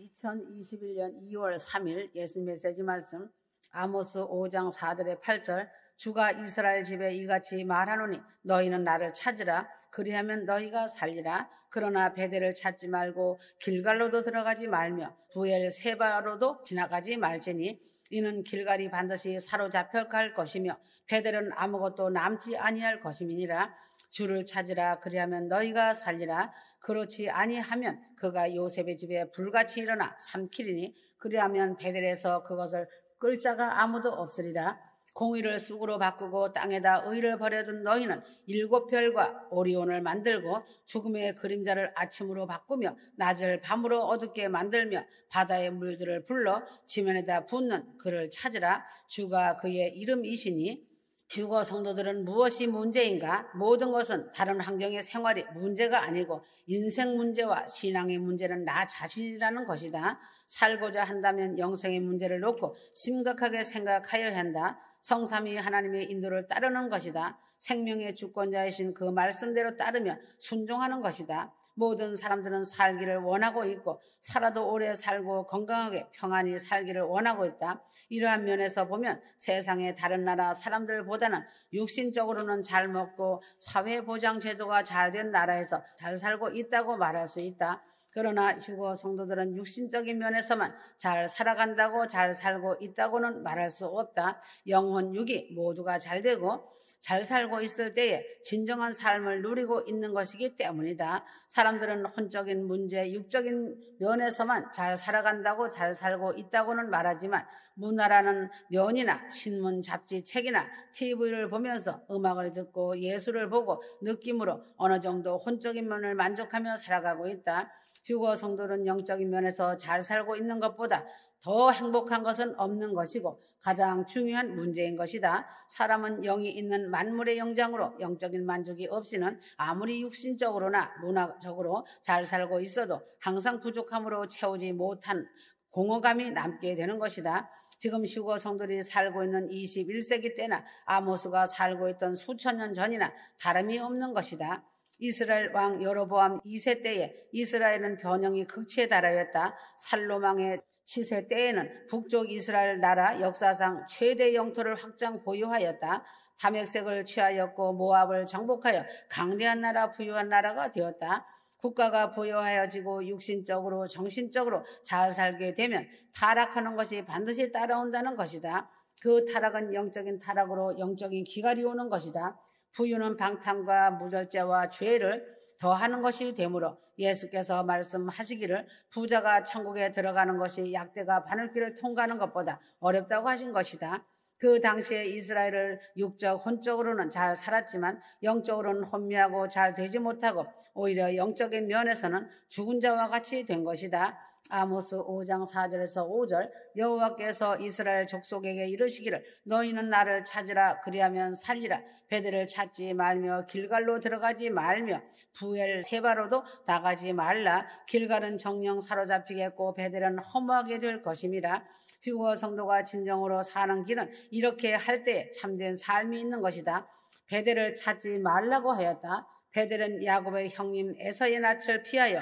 2021년 2월 3일 예수 메시지 말씀 아모스 5장 4절에 8절 주가 이스라엘 집에 이같이 말하노니 너희는 나를 찾으라 그리하면 너희가 살리라. 그러나 베델을 찾지 말고 길갈로도 들어가지 말며 부엘세바로도 지나가지 말지니 이는 길갈이 반드시 사로잡혀 갈 것이며 베델은 아무것도 남지 아니할 것임이니라. 주를 찾으라 그리하면 너희가 살리라. 그렇지 아니하면 그가 요셉의 집에 불같이 일어나 삼키리니 그리하면 베델에서 그것을 끌 자가 아무도 없으리라. 공의를 쑥으로 바꾸고 땅에다 의를 버려둔 너희는 7별과 오리온을 만들고 죽음의 그림자를 아침으로 바꾸며 낮을 밤으로 어둡게 만들며 바다의 물들을 불러 지면에다 붓는 그를 찾으라. 주가 그의 이름이시니 휴거 성도들은 무엇이 문제인가? 모든 것은 다른 환경의 생활이 문제가 아니고 인생 문제와 신앙의 문제는 나 자신이라는 것이다. 살고자 한다면 영생의 문제를 놓고 심각하게 생각하여야 한다. 성삼위 하나님의 인도를 따르는 것이다. 생명의 주권자이신 그 말씀대로 따르며 순종하는 것이다. 모든 사람들은 살기를 원하고 있고 살아도 오래 살고 건강하게 평안히 살기를 원하고 있다. 이러한 면에서 보면 세상의 다른 나라 사람들보다는 육신적으로는 잘 먹고 사회보장제도가 잘 된 나라에서 잘 살고 있다고 말할 수 있다. 그러나 휴거 성도들은 육신적인 면에서만 잘 살아간다고 잘 살고 있다고는 말할 수 없다. 영혼, 육이 모두가 잘 되고 잘 살고 있을 때에 진정한 삶을 누리고 있는 것이기 때문이다. 사람들은 혼적인 문제, 육적인 면에서만 잘 살아간다고 잘 살고 있다고는 말하지만 문화라는 면이나 신문, 잡지, 책이나 TV를 보면서 음악을 듣고 예술을 보고 느낌으로 어느 정도 혼적인 면을 만족하며 살아가고 있다. 휴거 성도는 영적인 면에서 잘 살고 있는 것보다 더 행복한 것은 없는 것이고 가장 중요한 문제인 것이다. 사람은 영이 있는 만물의 영장으로 영적인 만족이 없이는 아무리 육신적으로나 문화적으로 잘 살고 있어도 항상 부족함으로 채우지 못한 공허감이 남게 되는 것이다. 지금 휴거 성도들이 살고 있는 21세기 때나 아모스가 살고 있던 수천 년 전이나 다름이 없는 것이다. 이스라엘 왕 여로보암 2세 때에 이스라엘은 변형이 극치에 달하였다. 살로망의 치세 때에는 북쪽 이스라엘 나라 역사상 최대 영토를 확장 보유하였다. 다맥색을 취하였고 모압을 정복하여 강대한 나라 부유한 나라가 되었다. 국가가 부유하여지고 육신적으로 정신적으로 잘 살게 되면 타락하는 것이 반드시 따라온다는 것이다. 그 타락은 영적인 타락으로 영적인 기갈이 오는 것이다. 부유는 방탕과 무절제와 죄를 더하는 것이 되므로 예수께서 말씀하시기를 부자가 천국에 들어가는 것이 약대가 바늘길을 통과하는 것보다 어렵다고 하신 것이다. 그 당시에 이스라엘을 육적, 혼적으로는 잘 살았지만 영적으로는 혼미하고 잘 되지 못하고 오히려 영적인 면에서는 죽은 자와 같이 된 것이다. 아모스 5장 4절에서 5절 여호와께서 이스라엘 족속에게 이르시기를 너희는 나를 찾으라 그리하면 살리라. 베델을 찾지 말며 길갈로 들어가지 말며 부엘세바로도 나가지 말라. 길갈은 정령 사로잡히겠고 베델은 허무하게 될 것임이라. 휴거 성도가 진정으로 사는 길은 이렇게 할 때에 참된 삶이 있는 것이다. 베델을 찾지 말라고 하였다. 베델은 야곱의 형님 에서의 낯을 피하여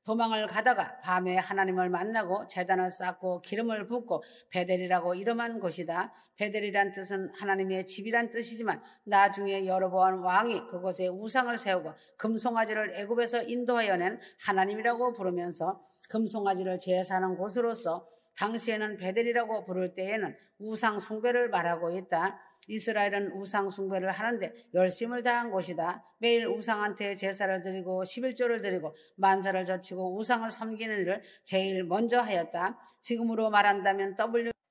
도망을 가다가 밤에 하나님을 만나고 제단을 쌓고 기름을 붓고 베델이라고 이름한 곳이다. 베델이란 뜻은 하나님의 집이란 뜻이지만 나중에 여로보암 왕이 그곳에 우상을 세우고 금송아지를 애굽에서 인도하여 낸 하나님이라고 부르면서 금송아지를 제사하는 곳으로서 당시에는 베델이라고 부를 때에는 우상 숭배를 말하고 있다. 이스라엘은 우상 숭배를 하는데 열심을 다한 곳이다. 매일 우상한테 제사를 드리고 11조를 드리고 만사를 져치고 우상을 섬기는 일을 제일 먼저 하였다. 지금으로 말한다면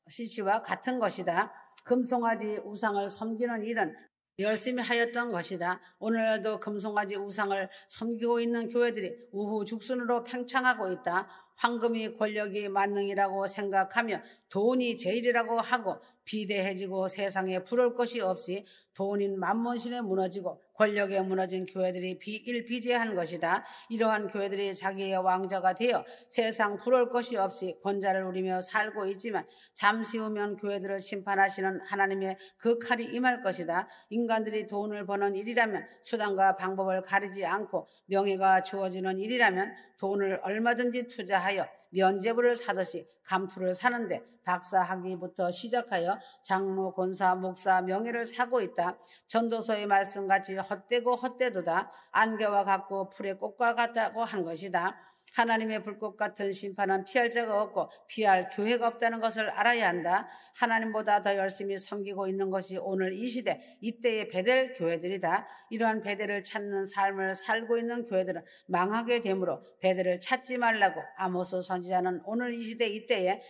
WCC와 같은 것이다. 금송아지 우상을 섬기는 일은 열심히 하였던 것이다. 오늘날도 금송아지 우상을 섬기고 있는 교회들이 우후죽순으로 팽창하고 있다. 황금이 권력이 만능이라고 생각하며 돈이 제일이라고 하고 비대해지고 세상에 부러울 것이 없이 돈인 만몬신에 무너지고 권력에 무너진 교회들이 비일비재한 것이다. 이러한 교회들이 자기의 왕자가 되어 세상 부러울 것이 없이 권자를 누리며 살고 있지만 잠시 후면 교회들을 심판하시는 하나님의 그 칼이 임할 것이다. 인간들이 돈을 버는 일이라면 수단과 방법을 가리지 않고 명예가 주어지는 일이라면 돈을 얼마든지 투자하여 면죄부를 사듯이 감투를 사는데 박사학위부터 시작하여 장로, 권사, 목사 명예를 사고 있다. 전도서의 말씀같이 헛되고 헛되도다. 안개와 같고 풀의 꽃과 같다고 한 것이다. 하나님의 불꽃 같은 심판은 피할 자가 없고 피할 교회가 없다는 것을 알아야 한다. 하나님보다 더 열심히 섬기고 있는 것이 오늘 이 시대, 이때의 베델 교회들이다. 이러한 베델을 찾는 삶을 살고 있는 교회들은 망하게 되므로 베델을 찾지 말라고 아모스 선지자는 오늘 이 시대, 이때에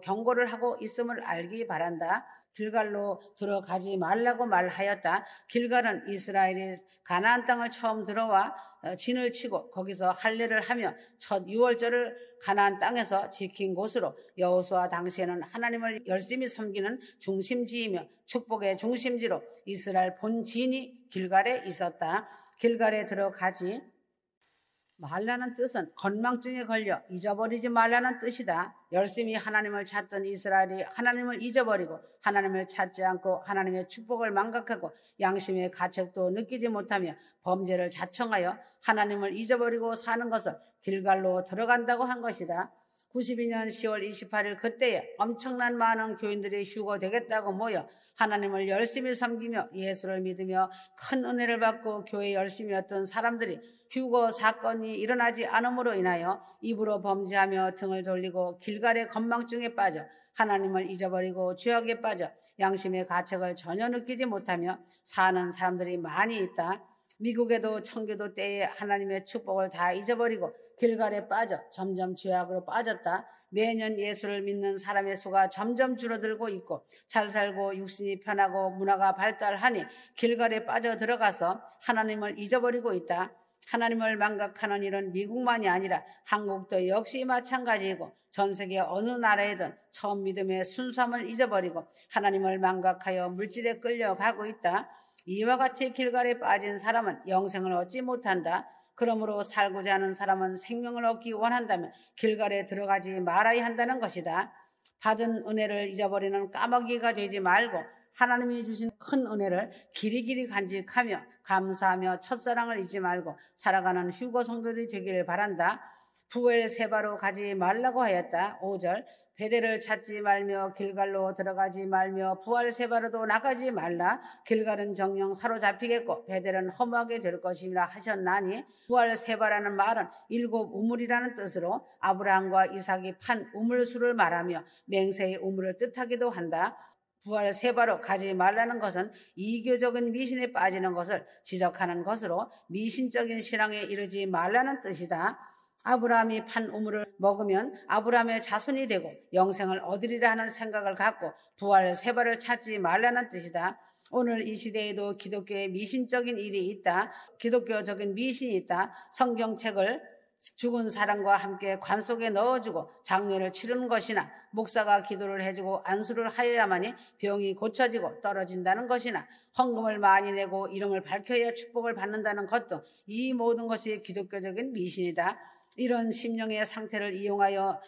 경고를 하고 있음을 알기 바란다. 길갈로 들어가지 말라고 말하였다. 길갈은 이스라엘이 가나안 땅을 처음 들어와 진을 치고 거기서 할례를 하며 첫 유월절을 가나안 땅에서 지킨 곳으로 여호수아 당시에는 하나님을 열심히 섬기는 중심지이며 축복의 중심지로 이스라엘 본진이 길갈에 있었다. 길갈에 들어가지 말라는 뜻은 건망증에 걸려 잊어버리지 말라는 뜻이다. 열심히 하나님을 찾던 이스라엘이 하나님을 잊어버리고 하나님을 찾지 않고 하나님의 축복을 망각하고 양심의 가책도 느끼지 못하며 범죄를 자청하여 하나님을 잊어버리고 사는 것을 길갈로 들어간다고 한 것이다. 92년 10월 28일 그때에 엄청난 많은 교인들이 휴거되겠다고 모여 하나님을 열심히 섬기며 예수를 믿으며 큰 은혜를 받고 교회에 열심히 왔던 사람들이 휴거 사건이 일어나지 않음으로 인하여 입으로 범죄하며 등을 돌리고 길갈의 건망증에 빠져 하나님을 잊어버리고 죄악에 빠져 양심의 가책을 전혀 느끼지 못하며 사는 사람들이 많이 있다. 미국에도 청교도 때에 하나님의 축복을 다 잊어버리고 길갈에 빠져 점점 죄악으로 빠졌다. 매년 예수를 믿는 사람의 수가 점점 줄어들고 있고 잘 살고 육신이 편하고 문화가 발달하니 길갈에 빠져 들어가서 하나님을 잊어버리고 있다. 하나님을 망각하는 일은 미국만이 아니라 한국도 역시 마찬가지이고 전 세계 어느 나라에든 처음 믿음의 순수함을 잊어버리고 하나님을 망각하여 물질에 끌려가고 있다. 이와 같이 길갈에 빠진 사람은 영생을 얻지 못한다. 그러므로 살고자 하는 사람은 생명을 얻기 원한다면 길갈에 들어가지 말아야 한다는 것이다. 받은 은혜를 잊어버리는 까마귀가 되지 말고 하나님이 주신 큰 은혜를 길이길이 간직하며 감사하며 첫사랑을 잊지 말고 살아가는 휴거 성도들이 되기를 바란다. 부엘 세바로 가지 말라고 하였다. 5절 베델을 찾지 말며 길갈로 들어가지 말며 부엘 세바로도 나가지 말라. 길갈은 정령 사로잡히겠고 베델은 허무하게 될 것이라 하셨나니 부엘 세바라는 말은 7 우물이라는 뜻으로 아브라함과 이삭이 판 우물수를 말하며 맹세의 우물을 뜻하기도 한다. 부활 세바로 가지 말라는 것은 이교적인 미신에 빠지는 것을 지적하는 것으로 미신적인 신앙에 이르지 말라는 뜻이다. 아브라함이 판 우물을 먹으면 아브라함의 자손이 되고 영생을 얻으리라 하는 생각을 갖고 부활 세바를 찾지 말라는 뜻이다. 오늘 이 시대에도 기독교의 미신적인 일이 있다. 기독교적인 미신이 있다. 성경책을 죽은 사람과 함께 관 속에 넣어주고 장례를 치르는 것이나 목사가 기도를 해주고 안수를 하여야만이 병이 고쳐지고 떨어진다는 것이나 헌금을 많이 내고 이름을 밝혀야 축복을 받는다는 것 등 이 모든 것이 기독교적인 미신이다. 이런 심령의 상태를 이용하여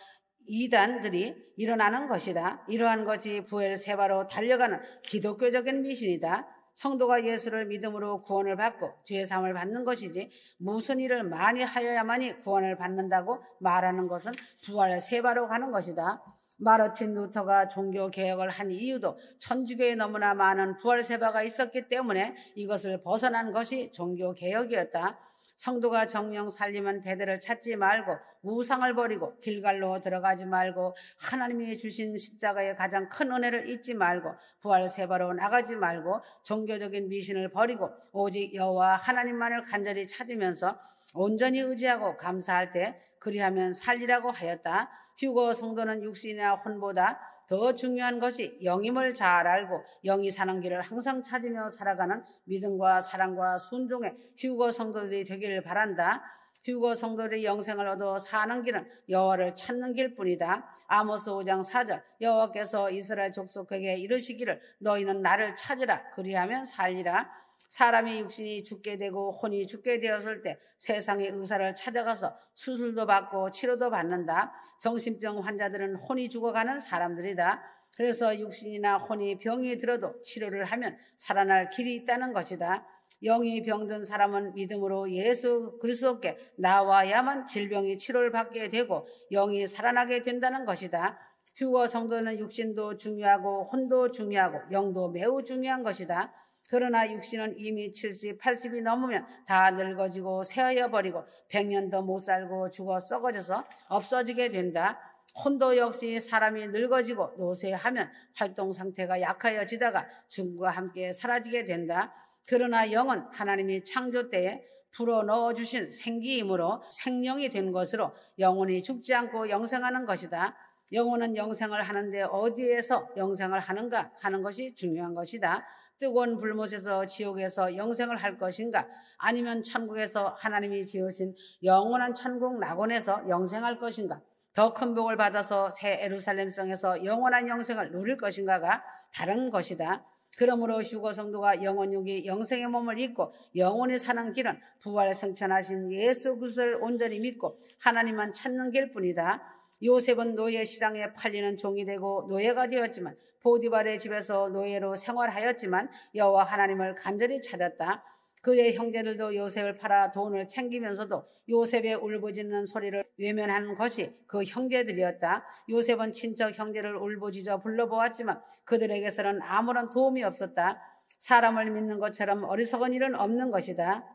이단들이 일어나는 것이다. 이러한 것이 부엘 세바로 달려가는 기독교적인 미신이다. 성도가 예수를 믿음으로 구원을 받고 죄사함을 받는 것이지 무슨 일을 많이 하여야만이 구원을 받는다고 말하는 것은 부활 세바로 가는 것이다. 마르틴 루터가 종교개혁을 한 이유도 천주교에 너무나 많은 부활 세바가 있었기 때문에 이것을 벗어난 것이 종교개혁이었다. 성도가 정령 살림은 베델을 찾지 말고 우상을 버리고 길갈로 들어가지 말고 하나님이 주신 십자가의 가장 큰 은혜를 잊지 말고 부활 세바로 나가지 말고 종교적인 미신을 버리고 오직 여호와 하나님만을 간절히 찾으면서 온전히 의지하고 감사할 때 그리하면 살리라고 하였다. 휴거 성도는 육신이나 혼보다 더 중요한 것이 영임을 잘 알고 영이 사는 길을 항상 찾으며 살아가는 믿음과 사랑과 순종의 휴거 성도들이 되기를 바란다. 휴거 성도들이 영생을 얻어 사는 길은 여호와를 찾는 길뿐이다. 아모스 5장 4절 여호와께서 이스라엘 족속에게 이르시기를 너희는 나를 찾으라 그리하면 살리라. 사람의 육신이 죽게 되고 혼이 죽게 되었을 때 세상의 의사를 찾아가서 수술도 받고 치료도 받는다. 정신병 환자들은 혼이 죽어가는 사람들이다. 그래서 육신이나 혼이 병이 들어도 치료를 하면 살아날 길이 있다는 것이다. 영이 병든 사람은 믿음으로 예수 그리스도께 나와야만 질병이 치료를 받게 되고 영이 살아나게 된다는 것이다. 휴거 성도는 육신도 중요하고 혼도 중요하고 영도 매우 중요한 것이다. 그러나 육신은 이미 70, 80이 넘으면 다 늙어지고 쇠하여 버리고 100년도 못 살고 죽어 썩어져서 없어지게 된다. 혼도 역시 사람이 늙어지고 노쇠하면 활동 상태가 약하여지다가 죽음과 함께 사라지게 된다. 그러나 영은 하나님이 창조 때에 불어 넣어주신 생기이므로 생명이 된 것으로 영원히 죽지 않고 영생하는 것이다. 영혼은 영생을 하는데 어디에서 영생을 하는가 하는 것이 중요한 것이다. 뜨거운 불못에서 지옥에서 영생을 할 것인가 아니면 천국에서 하나님이 지으신 영원한 천국 낙원에서 영생할 것인가 더 큰 복을 받아서 새 예루살렘 성에서 영원한 영생을 누릴 것인가가 다른 것이다. 그러므로 휴거 성도가 영원육이 영생의 몸을 입고 영원히 사는 길은 부활 승천하신 예수 그리스도를 온전히 믿고 하나님만 찾는 길뿐이다. 요셉은 노예 시장에 팔리는 종이 되고 노예가 되었지만 보디발의 집에서 노예로 생활하였지만 여호와 하나님을 간절히 찾았다. 그의 형제들도 요셉을 팔아 돈을 챙기면서도 요셉의 울부짖는 소리를 외면하는 것이 그 형제들이었다. 요셉은 친척 형제를 울부짖어 불러보았지만 그들에게서는 아무런 도움이 없었다. 사람을 믿는 것처럼 어리석은 일은 없는 것이다.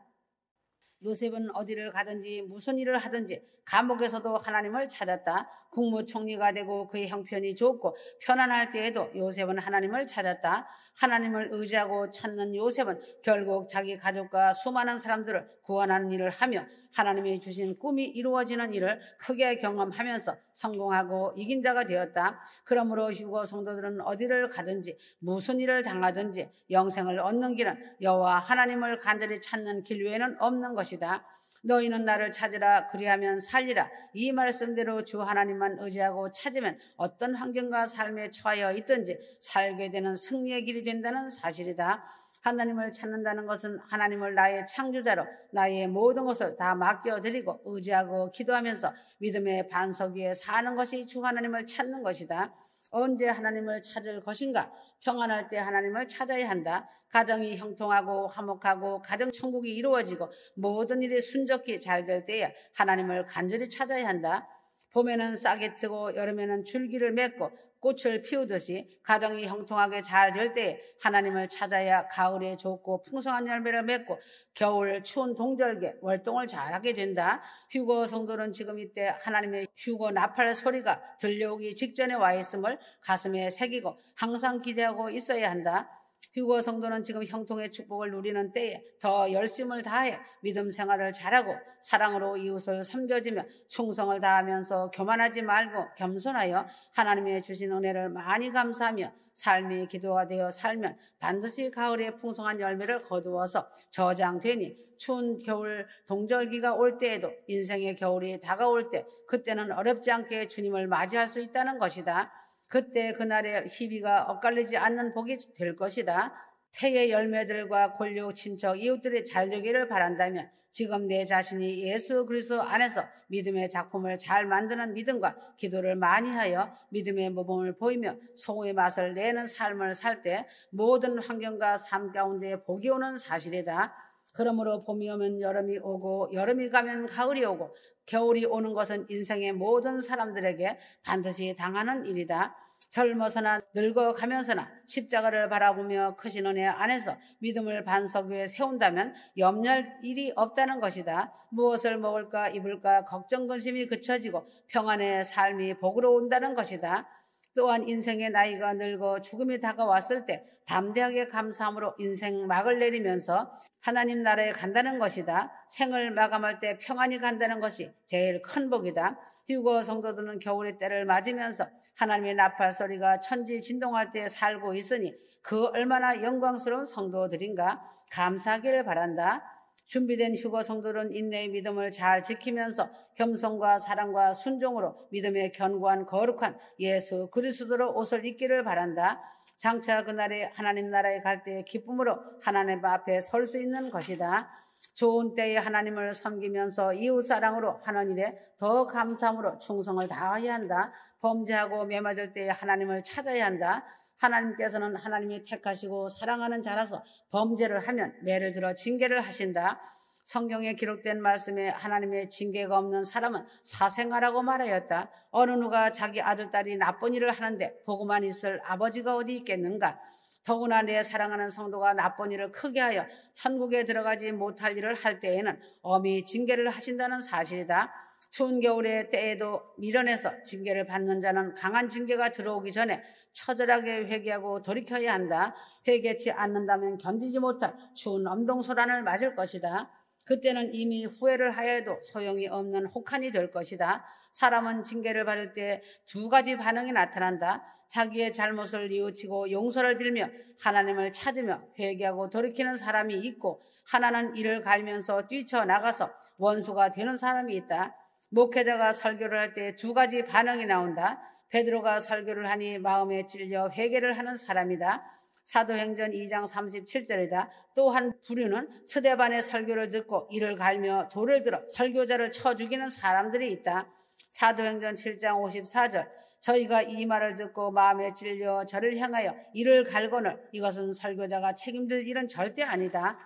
요셉은 어디를 가든지 무슨 일을 하든지 감옥에서도 하나님을 찾았다. 국무총리가 되고 그의 형편이 좋고 편안할 때에도 요셉은 하나님을 찾았다. 하나님을 의지하고 찾는 요셉은 결국 자기 가족과 수많은 사람들을 구원하는 일을 하며 하나님이 주신 꿈이 이루어지는 일을 크게 경험하면서 성공하고 이긴 자가 되었다. 그러므로 휴거 성도들은 어디를 가든지 무슨 일을 당하든지 영생을 얻는 길은 여호와 하나님을 간절히 찾는 길 외에는 없는 것이다. 너희는 나를 찾으라 그리하면 살리라. 이 말씀대로 주 하나님만 의지하고 찾으면 어떤 환경과 삶에 처하여 있든지 살게 되는 승리의 길이 된다는 사실이다. 하나님을 찾는다는 것은 하나님을 나의 창조자로 나의 모든 것을 다 맡겨드리고 의지하고 기도하면서 믿음의 반석 위에 사는 것이 주 하나님을 찾는 것이다. 언제 하나님을 찾을 것인가? 평안할 때 하나님을 찾아야 한다. 가정이 형통하고 화목하고 가정천국이 이루어지고 모든 일이 순적히 잘 될 때에 하나님을 간절히 찾아야 한다. 봄에는 싹이 트고 여름에는 줄기를 맺고 꽃을 피우듯이 가정이 형통하게 잘 될 때에 하나님을 찾아야 가을에 좋고 풍성한 열매를 맺고 겨울 추운 동절기에 월동을 잘하게 된다. 휴거 성도는 지금 이때 하나님의 휴거 나팔 소리가 들려오기 직전에 와 있음을 가슴에 새기고 항상 기대하고 있어야 한다. 휴거 성도는 지금 형통의 축복을 누리는 때에 더 열심을 다해 믿음 생활을 잘하고 사랑으로 이웃을 섬겨주며 충성을 다하면서 교만하지 말고 겸손하여 하나님의 주신 은혜를 많이 감사하며 삶이 기도가 되어 살면 반드시 가을에 풍성한 열매를 거두어서 저장되니 추운 겨울 동절기가 올 때에도 인생의 겨울이 다가올 때 그때는 어렵지 않게 주님을 맞이할 수 있다는 것이다. 그때 그날의 희비가 엇갈리지 않는 복이 될 것이다. 태의 열매들과 권력, 친척, 이웃들이 잘 되기를 바란다면 지금 내 자신이 예수 그리스도 안에서 믿음의 작품을 잘 만드는 믿음과 기도를 많이 하여 믿음의 모범을 보이며 소의 맛을 내는 삶을 살 때 모든 환경과 삶 가운데 복이 오는 사실이다. 그러므로 봄이 오면 여름이 오고 여름이 가면 가을이 오고 겨울이 오는 것은 인생의 모든 사람들에게 반드시 당하는 일이다. 젊어서나 늙어가면서나 십자가를 바라보며 크신 은혜 안에서 믿음을 반석 위에 세운다면 염려할 일이 없다는 것이다. 무엇을 먹을까 입을까 걱정 근심이 그쳐지고 평안의 삶이 복으로 온다는 것이다. 또한 인생의 나이가 늙어 죽음이 다가왔을 때 담대하게 감사함으로 인생 막을 내리면서 하나님 나라에 간다는 것이다. 생을 마감할 때 평안히 간다는 것이 제일 큰 복이다. 휴거 성도들은 겨울의 때를 맞으면서 하나님의 나팔 소리가 천지 진동할 때 살고 있으니 그 얼마나 영광스러운 성도들인가 감사하기를 바란다. 준비된 휴거 성도는 인내의 믿음을 잘 지키면서 겸손과 사랑과 순종으로 믿음의 견고한 거룩한 예수 그리스도로 옷을 입기를 바란다. 장차 그날에 하나님 나라에 갈 때의 기쁨으로 하나님 앞에 설 수 있는 것이다. 좋은 때에 하나님을 섬기면서 이웃사랑으로 하는 일에 더 감사함으로 충성을 다해야 한다. 범죄하고 매맞을 때에 하나님을 찾아야 한다. 하나님께서는 하나님이 택하시고 사랑하는 자라서 범죄를 하면 매를 들어 징계를 하신다. 성경에 기록된 말씀에 하나님의 징계가 없는 사람은 사생아라고 말하였다. 어느 누가 자기 아들, 딸이 나쁜 일을 하는데 보고만 있을 아버지가 어디 있겠는가? 더구나 내 사랑하는 성도가 나쁜 일을 크게 하여 천국에 들어가지 못할 일을 할 때에는 엄히 징계를 하신다는 사실이다. 추운 겨울의 때에도 미련해서 징계를 받는 자는 강한 징계가 들어오기 전에 처절하게 회개하고 돌이켜야 한다. 회개치 않는다면 견디지 못할 추운 엄동소란을 맞을 것이다. 그때는 이미 후회를 하여도 소용이 없는 혹한이 될 것이다. 사람은 징계를 받을 때 두 가지 반응이 나타난다. 자기의 잘못을 뉘우치고 용서를 빌며 하나님을 찾으며 회개하고 돌이키는 사람이 있고, 하나는 이를 갈면서 뛰쳐나가서 원수가 되는 사람이 있다. 목회자가 설교를 할 때 두 가지 반응이 나온다. 베드로가 설교를 하니 마음에 찔려 회개를 하는 사람이다. 사도행전 2장 37절이다. 또 한 부류는 스데반의 설교를 듣고 이를 갈며 돌을 들어 설교자를 쳐 죽이는 사람들이 있다. 사도행전 7장 54절, 저희가 이 말을 듣고 마음에 찔려 저를 향하여 이를 갈거늘 이것은 설교자가 책임질 일은 절대 아니다.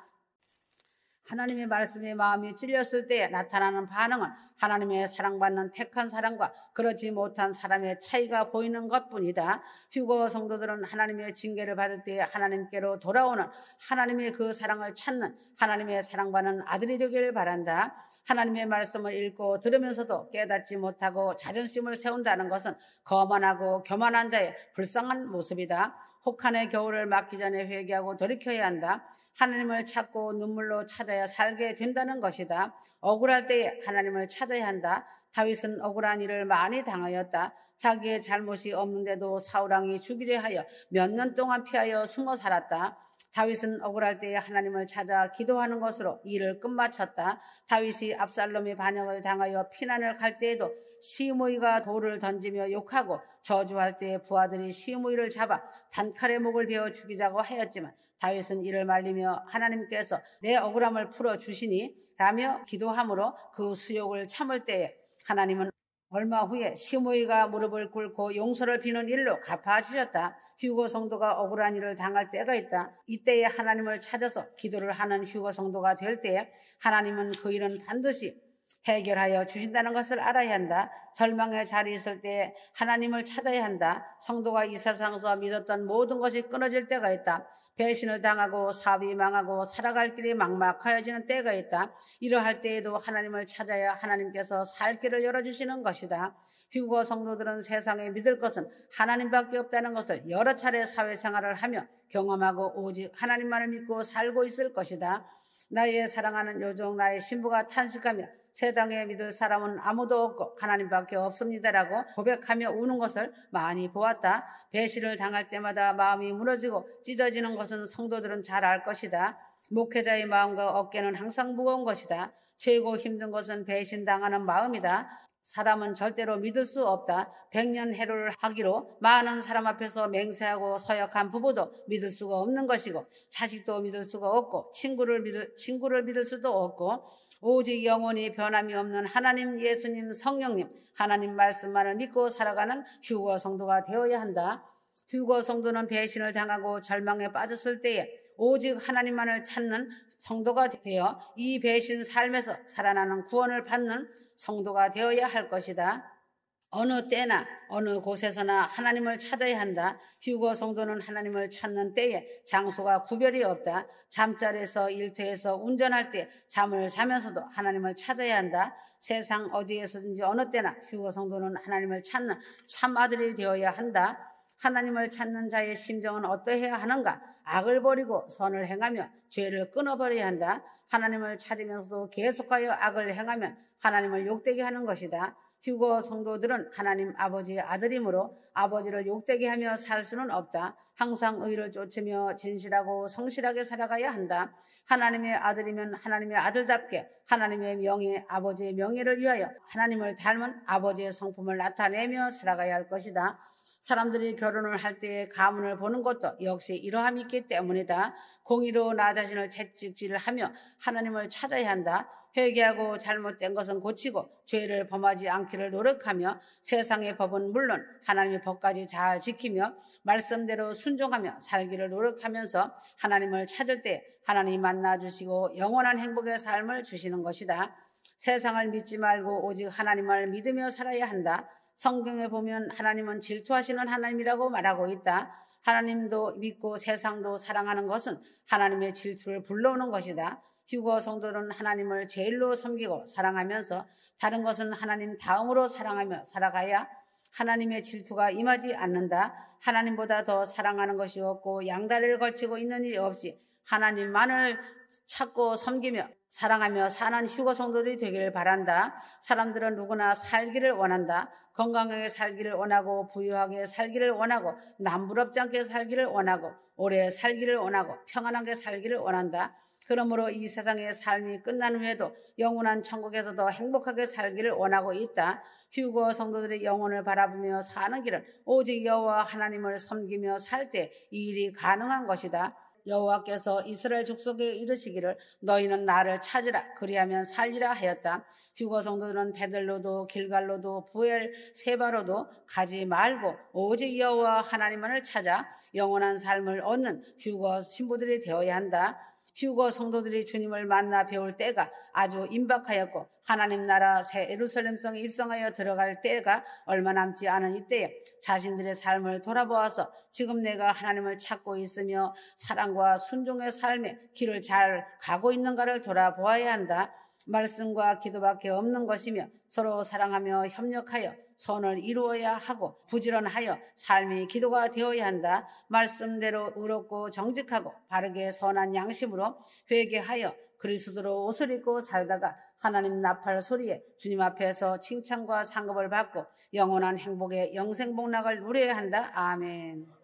하나님의 말씀에 마음이 찔렸을 때 나타나는 반응은 하나님의 사랑받는 택한 사람과 그렇지 못한 사람의 차이가 보이는 것뿐이다. 휴거 성도들은 하나님의 징계를 받을 때 하나님께로 돌아오는 하나님의 그 사랑을 찾는 하나님의 사랑받는 아들이 되기를 바란다. 하나님의 말씀을 읽고 들으면서도 깨닫지 못하고 자존심을 세운다는 것은 거만하고 교만한 자의 불쌍한 모습이다. 혹한의 겨울을 맞기 전에 회개하고 돌이켜야 한다. 하나님을 찾고 눈물로 찾아야 살게 된다는 것이다. 억울할 때에 하나님을 찾아야 한다. 다윗은 억울한 일을 많이 당하였다. 자기의 잘못이 없는데도 사울왕이 죽이려 하여 몇 년 동안 피하여 숨어 살았다. 다윗은 억울할 때에 하나님을 찾아 기도하는 것으로 일을 끝마쳤다. 다윗이 압살롬의 반역을 당하여 피난을 갈 때에도 시므이가 돌을 던지며 욕하고 저주할 때에 부하들이 시므이를 잡아 단칼에 목을 베어 죽이자고 하였지만 다윗은 이를 말리며 하나님께서 내 억울함을 풀어주시니 라며 기도함으로 그 수욕을 참을 때에 하나님은 얼마 후에 시므이가 무릎을 꿇고 용서를 비는 일로 갚아주셨다. 휴거 성도가 억울한 일을 당할 때가 있다. 이때에 하나님을 찾아서 기도를 하는 휴거 성도가 될 때에 하나님은 그 일은 반드시 해결하여 주신다는 것을 알아야 한다. 절망의 자리에 있을 때 하나님을 찾아야 한다. 성도가 이 세상에서 믿었던 모든 것이 끊어질 때가 있다. 배신을 당하고 사업이 망하고 살아갈 길이 막막하여지는 때가 있다. 이러할 때에도 하나님을 찾아야 하나님께서 살 길을 열어주시는 것이다. 휴거 성도들은 세상에 믿을 것은 하나님밖에 없다는 것을 여러 차례 사회생활을 하며 경험하고 오직 하나님만을 믿고 살고 있을 것이다. 나의 사랑하는 요종 나의 신부가 탄식하며 세상에 믿을 사람은 아무도 없고 하나님밖에 없습니다라고 고백하며 우는 것을 많이 보았다. 배신을 당할 때마다 마음이 무너지고 찢어지는 것은 성도들은 잘 알 것이다. 목회자의 마음과 어깨는 항상 무거운 것이다. 최고 힘든 것은 배신당하는 마음이다. 사람은 절대로 믿을 수 없다. 100년 해로를 하기로 많은 사람 앞에서 맹세하고 서약한 부부도 믿을 수가 없는 것이고 자식도 믿을 수가 없고 친구를 믿을 수도 없고 오직 영원히 변함이 없는 하나님, 예수님, 성령님, 하나님 말씀만을 믿고 살아가는 휴거 성도가 되어야 한다. 휴거 성도는 배신을 당하고 절망에 빠졌을 때에 오직 하나님만을 찾는 성도가 되어 이 배신 삶에서 살아나는 구원을 받는 성도가 되어야 할 것이다. 어느 때나 어느 곳에서나 하나님을 찾아야 한다. 휴거 성도는 하나님을 찾는 때에 장소가 구별이 없다. 잠자리에서 일터에서 운전할 때 잠을 자면서도 하나님을 찾아야 한다. 세상 어디에서든지 어느 때나 휴거 성도는 하나님을 찾는 참 아들이 되어야 한다. 하나님을 찾는 자의 심정은 어떠해야 하는가? 악을 버리고 선을 행하며 죄를 끊어버려야 한다. 하나님을 찾으면서도 계속하여 악을 행하면 하나님을 욕되게 하는 것이다. 휴거 성도들은 하나님 아버지의 아들이므로 아버지를 욕되게 하며 살 수는 없다. 항상 의를 쫓으며 진실하고 성실하게 살아가야 한다. 하나님의 아들이면 하나님의 아들답게 하나님의 명예, 아버지의 명예를 위하여 하나님을 닮은 아버지의 성품을 나타내며 살아가야 할 것이다. 사람들이 결혼을 할 때의 가문을 보는 것도 역시 이러함이 있기 때문이다. 공의로 나 자신을 채찍질하며 하나님을 찾아야 한다. 회개하고 잘못된 것은 고치고 죄를 범하지 않기를 노력하며 세상의 법은 물론 하나님의 법까지 잘 지키며 말씀대로 순종하며 살기를 노력하면서 하나님을 찾을 때 하나님 만나주시고 영원한 행복의 삶을 주시는 것이다. 세상을 믿지 말고 오직 하나님을 믿으며 살아야 한다. 성경에 보면 하나님은 질투하시는 하나님이라고 말하고 있다. 하나님도 믿고 세상도 사랑하는 것은 하나님의 질투를 불러오는 것이다. 휴거 성도는 하나님을 제일로 섬기고 사랑하면서 다른 것은 하나님 다음으로 사랑하며 살아가야 하나님의 질투가 임하지 않는다. 하나님보다 더 사랑하는 것이 없고 양다리를 걸치고 있는 일이 없이 하나님만을 찾고 섬기며 사랑하며 사는 휴거 성도들이 되기를 바란다. 사람들은 누구나 살기를 원한다. 건강하게 살기를 원하고 부유하게 살기를 원하고 남부럽지 않게 살기를 원하고 오래 살기를 원하고 평안하게 살기를 원한다. 그러므로 이 세상의 삶이 끝난 후에도 영원한 천국에서 더 행복하게 살기를 원하고 있다. 휴거 성도들의 영혼을 바라보며 사는 길은 오직 여호와 하나님을 섬기며 살 때 이 일이 가능한 것이다. 여호와께서 이스라엘 족속에 이르시기를 너희는 나를 찾으라 그리하면 살리라 하였다. 휴거 성도들은 베들로도 길갈로도 부엘 세바로도 가지 말고 오직 여호와 하나님만을 찾아 영원한 삶을 얻는 휴거 신부들이 되어야 한다. 휴거 성도들이 주님을 만나 배울 때가 아주 임박하였고 하나님 나라 새 예루살렘 성에 입성하여 들어갈 때가 얼마 남지 않은 이때에 자신들의 삶을 돌아보아서 지금 내가 하나님을 찾고 있으며 사랑과 순종의 삶의 길을 잘 가고 있는가를 돌아보아야 한다. 말씀과 기도밖에 없는 것이며 서로 사랑하며 협력하여 선을 이루어야 하고 부지런하여 삶이 기도가 되어야 한다. 말씀대로 의롭고 정직하고 바르게 선한 양심으로 회개하여 그리스도로 옷을 입고 살다가 하나님 나팔 소리에 주님 앞에서 칭찬과 상급을 받고 영원한 행복의 영생복락을 누려야 한다. 아멘.